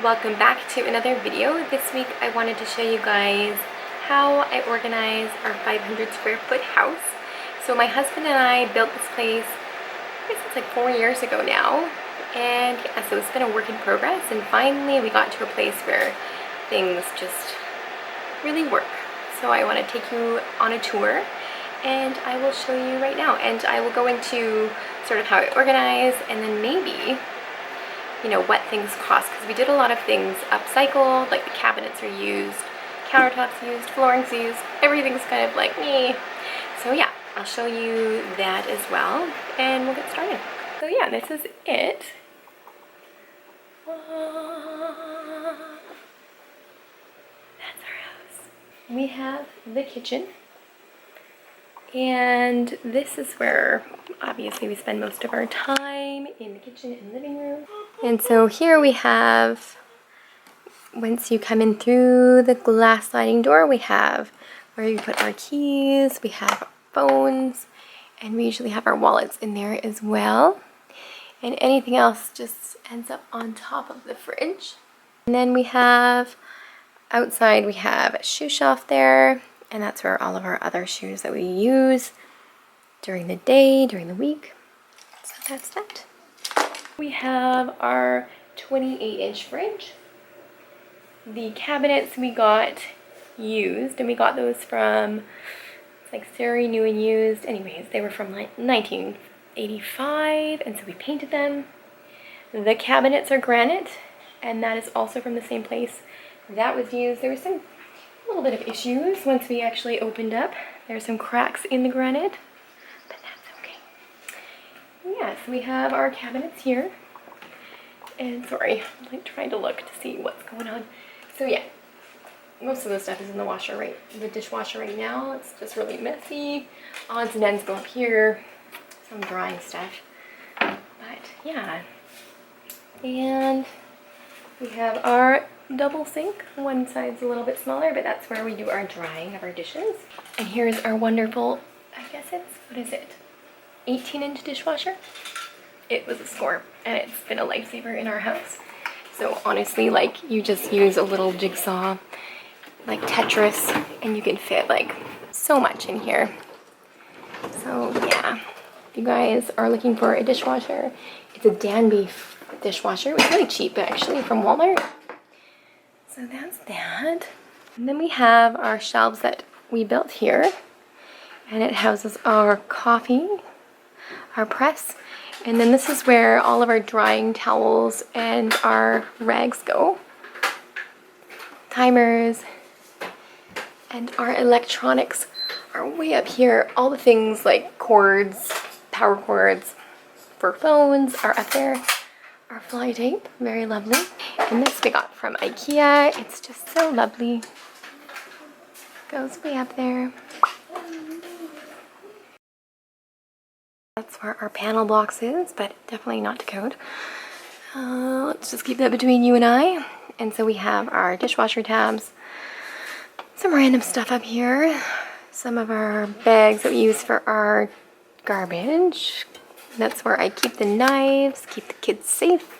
Welcome back to another video. This week I wanted to show you guys how I organize our 500 square foot house. So my husband and I built this place, I guess it's like 4 years ago now, and yeah, so it's been a work in progress, and finally we got to a place where things just really work. So I want to take you on a tour, and I will show you right now, and I will go into sort of how I organize, and then maybe what things cost, because we did a lot of things upcycled, like the cabinets are used, countertops used, flooring's used, everything's kind of like me. So yeah, I'll show you that as well, and we'll get started. So yeah, this is it. That's our house. We have the kitchen, and this is where obviously we spend most of our time, in the kitchen and living room. And so here we have, once you come in through the glass sliding door, we have where you put our keys, we have our phones, and we usually have our wallets in there as well. And anything else just ends up on top of the fridge. And then we have, outside we have a shoe shelf there, and that's where all of our other shoes that we use during the day, during the week. So that's that. We have our 28-inch fridge. The cabinets we got used, and we got those from, it's like Surrey New and Used. Anyways, they were from like 1985, and so we painted them. The cabinets are granite, and that is also from the same place that was used. There was a little bit of issues once we actually opened up. There's some cracks in the granite, but that's okay. Yeah, so we have our cabinets here. And sorry, I'm like trying to look to see what's going on. So yeah, most of the stuff is in the dishwasher right now. It's just really messy. Odds and ends go up here. Some drying stuff. But yeah. And we have our double sink. One side's a little bit smaller, but that's where we do our drying of our dishes. And here's our wonderful, I guess it's, what is it? 18-inch dishwasher. It was a score, and it's been a lifesaver in our house. So honestly, like, you just use a little jigsaw, like Tetris, and you can fit like so much in here. So yeah, if you guys are looking for a dishwasher, it's a Danby dishwasher. It was really cheap actually from Walmart. So that's that. And then we have our shelves that we built here, and it houses our coffee, our press, and then this is where all of our drying towels and our rags go. Timers and our electronics are way up here. All the things like cords, power cords for phones are up there. Our fly tape, very lovely. And this we got from IKEA. It's just so lovely. Goes way up there. That's where our panel box is, but definitely not to code. Let's just keep that between you and I. And so we have our dishwasher tabs, some random stuff up here, some of our bags that we use for our garbage. That's where I keep the knives, keep the kids safe.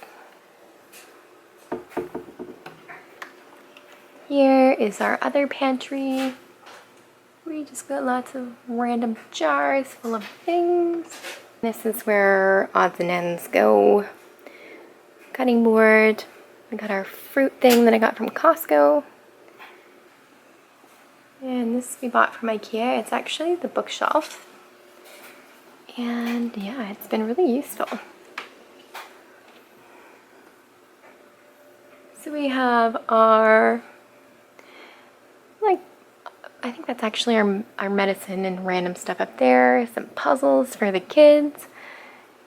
Here is our other pantry. We just got lots of random jars full of things. This is where odds and ends go. Cutting board. We got our fruit thing that I got from Costco. And this we bought from IKEA. It's actually the bookshelf. And yeah, it's been really useful. So we have our, I think that's actually our medicine and random stuff up there. Some puzzles for the kids.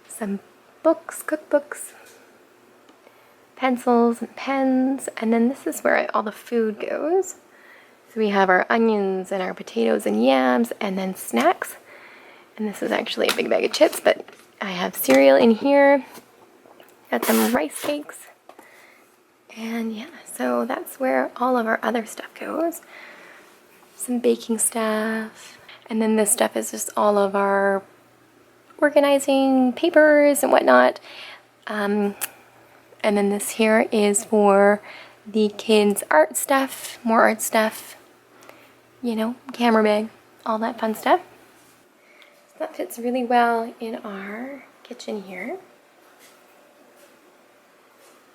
Some books, cookbooks. Pencils and pens. And then this is where all the food goes. So we have our onions and our potatoes and yams, and then snacks. And this is actually a big bag of chips, but I have cereal in here. Got some rice cakes. And yeah, so that's where all of our other stuff goes. Some baking stuff. And then this stuff is just all of our organizing papers and whatnot. And then this here is for the kids' art stuff, more art stuff, you know, camera bag, all that fun stuff. So that fits really well in our kitchen here.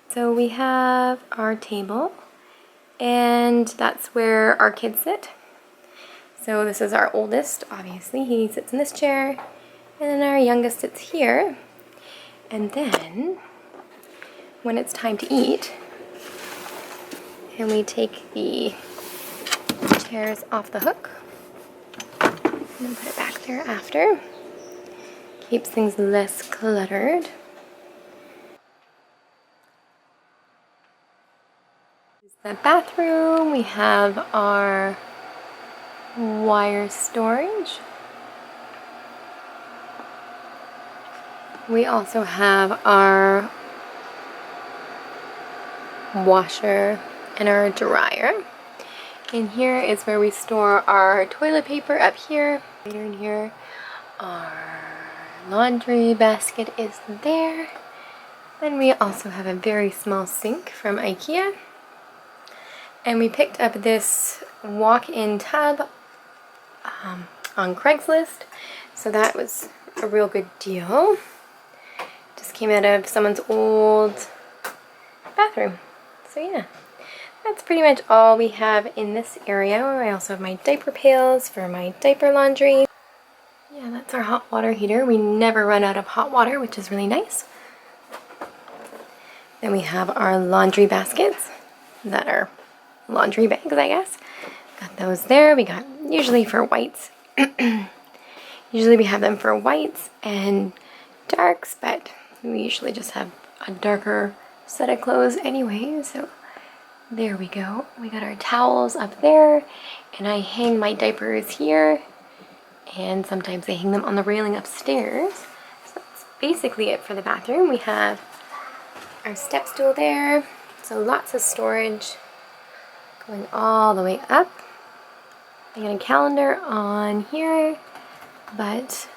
So we have our table, and that's where our kids sit. So this is our oldest, obviously. He sits in this chair, and then our youngest sits here. And then, when it's time to eat, and we take the chairs off the hook, and then put it back there after. Keeps things less cluttered. The bathroom, we have our wire storage. We also have our washer and our dryer. And here is where we store our toilet paper up here. Later in here, our laundry basket is there. Then we also have a very small sink from IKEA. And we picked up this walk-in tub on Craigslist. So that was a real good deal. Just came out of someone's old bathroom. So yeah, that's pretty much all we have in this area. I also have my diaper pails for my diaper laundry. Yeah, that's our hot water heater. We never run out of hot water, which is really nice. Then we have our laundry baskets that are laundry bags, I guess. Got those there. We got usually for whites. Usually we have them for whites and darks, but we usually just have a darker set of clothes anyway. So there we go. We got our towels up there, and I hang my diapers here, and sometimes I hang them on the railing upstairs. So that's basically it for the bathroom. We have our step stool there, so lots of storage going all the way up. I got a calendar on here, but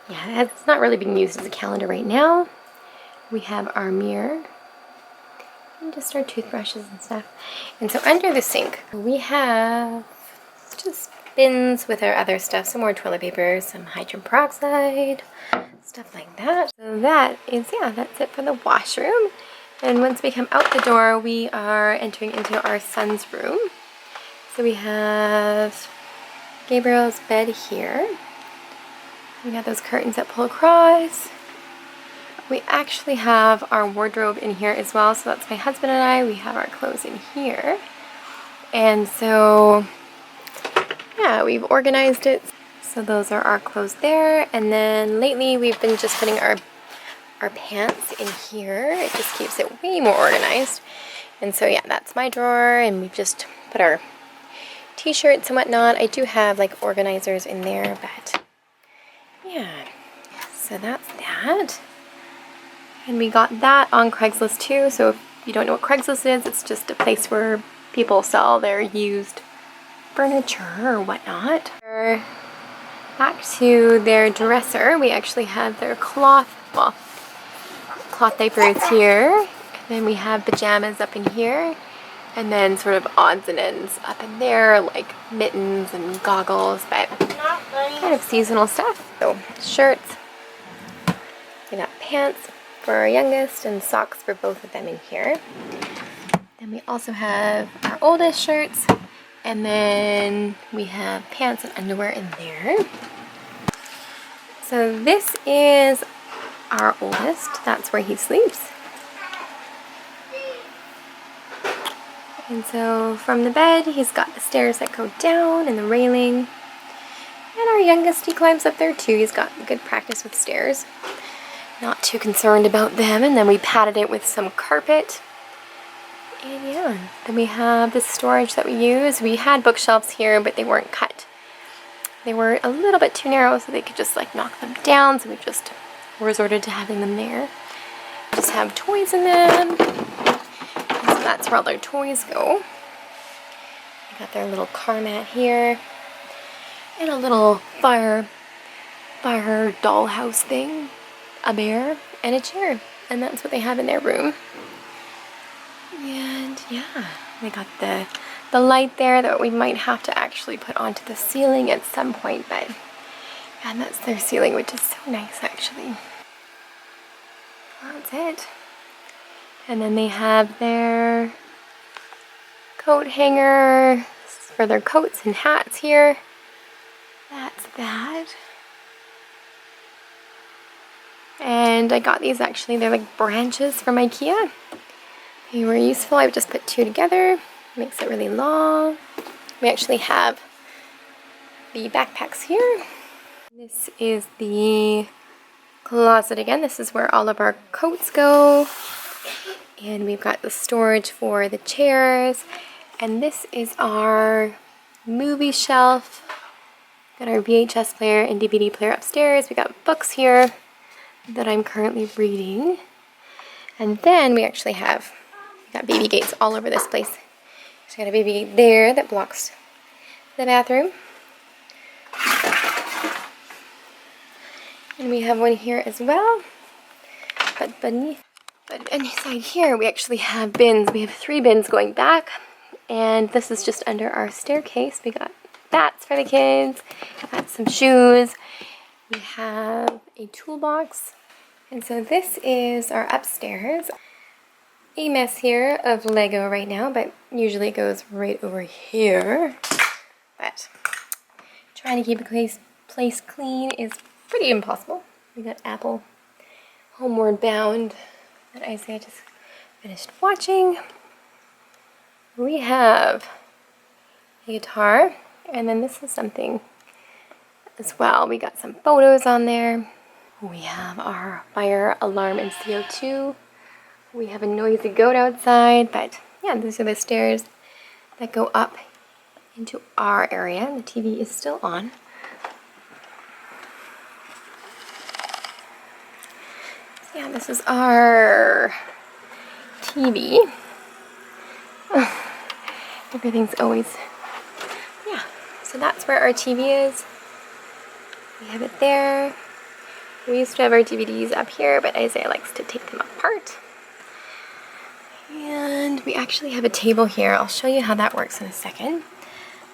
yeah, it's not really being used as a calendar right now. We have our mirror and just our toothbrushes and stuff. And so under the sink, we have just bins with our other stuff, some more toilet paper, some hydrogen peroxide, stuff like that. So that is, yeah, that's it for the washroom. And once we come out the door, we are entering into our son's room. So we have Gabriel's bed here. We got those curtains that pull across. We actually have our wardrobe in here as well. So that's my husband and I. We have our clothes in here. And so, yeah, we've organized it. So those are our clothes there. And then lately we've been just putting our pants in here. It just keeps it way more organized. And so yeah, that's my drawer, and we've just put our t-shirts and whatnot. I do have like organizers in there, but yeah, so that's that. And we got that on Craigslist too. So if you don't know what Craigslist is, it's just a place where people sell their used furniture or whatnot. Back to their dresser, we actually have their cloth diapers here, and then we have pajamas up in here, and then sort of odds and ends up in there, like mittens and goggles, but kind of seasonal stuff. So shirts, we got pants for our youngest and socks for both of them in here. Then we also have our oldest shirts, and then we have pants and underwear in there. So this is our oldest. That's where he sleeps. And so from the bed, he's got the stairs that go down and the railing. And our youngest, he climbs up there too. He's got good practice with stairs. Not too concerned about them. And then we padded it with some carpet. And yeah, then we have the storage that we use. We had bookshelves here, but they weren't cut. They were a little bit too narrow, so they could just like knock them down. So we just resorted to having them there. Just have toys in them. And so that's where all their toys go. They got their little car mat here. And a little fire dollhouse thing. A bear and a chair. And that's what they have in their room. And yeah, they got the light there that we might have to actually put onto the ceiling at some point, but and that's their ceiling, which is so nice actually. That's it. And then they have their coat hanger for their coats and hats here. That's that. And I got these actually, they're like branches from IKEA. They were useful. I just put two together. Makes it really long. We actually have the backpacks here. This is the closet again. This is where all of our coats go. And we've got the storage for the chairs. And this is our movie shelf. Got our VHS player and DVD player upstairs. We got books here that I'm currently reading. And then we actually have, we got baby gates all over this place. So we got a baby gate there that blocks the bathroom. And we have one here as well. But inside here we actually have bins. We have 3 bins going back. And this is just under our staircase. We got bats for the kids. Got some shoes. We have a toolbox. And so this is our upstairs. A mess here of Lego right now, but usually it goes right over here. But trying to keep a place clean is pretty impossible. We got Apple Homeward Bound that Isaiah just finished watching. We have a guitar, and then this is something as well. We got some photos on there. We have our fire alarm and CO2. We have a noisy goat outside, but yeah, these are the stairs that go up into our area. The TV is still on. So yeah, this is our TV. Everything's always, yeah. So that's where our TV is. We have it there. We used to have our DVDs up here, but Isaiah likes to take them apart. And we actually have a table here. I'll show you how that works in a second.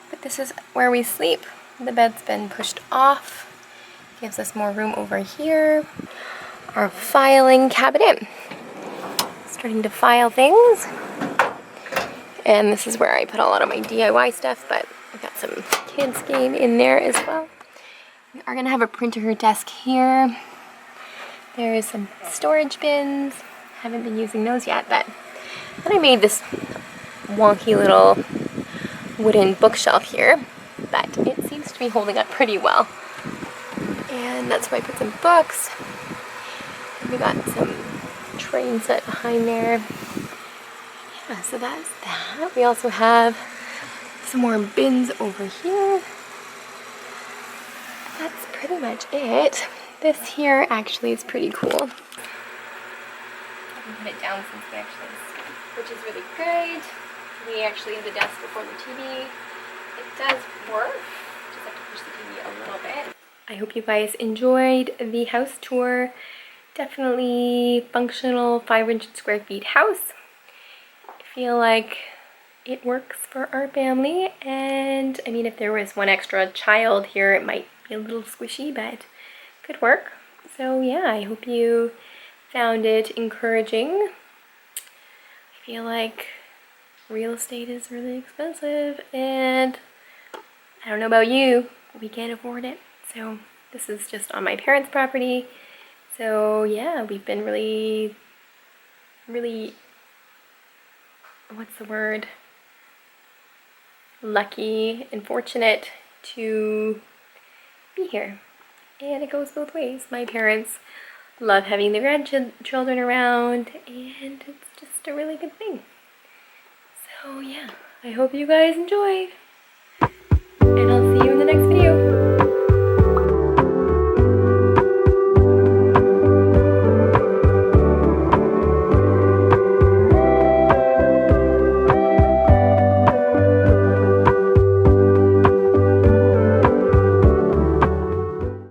But this is where we sleep. The bed's been pushed off. Gives us more room over here. Our filing cabinet. Starting to file things. And this is where I put a lot of my DIY stuff, but I've got some kids game in there as well. We are going to have a printer desk here. There is some storage bins. Haven't been using those yet, but then I made this wonky little wooden bookshelf here, but it seems to be holding up pretty well. And that's where I put some books. We got some train set behind there. Yeah, so that's that. We also have some more bins over here. That's pretty much it. This here actually is pretty cool. I can put it down since we actually sleep, which is really good. We actually have the desk before the TV. It does work. Just have to push the TV a little bit. I hope you guys enjoyed the house tour. Definitely functional 500 square feet house. I feel like it works for our family, and I mean, if there was one extra child here, it might be a little squishy, but could work. So yeah, I hope you found it encouraging. I feel like real estate is really expensive, and I don't know about you, we can't afford it. So this is just on my parents' property. So yeah, we've been really, what's the word? Lucky and fortunate to be here. And it goes both ways. My parents love having the grandchildren around, and it's just a really good thing. So yeah, I hope you guys enjoyed, and I'll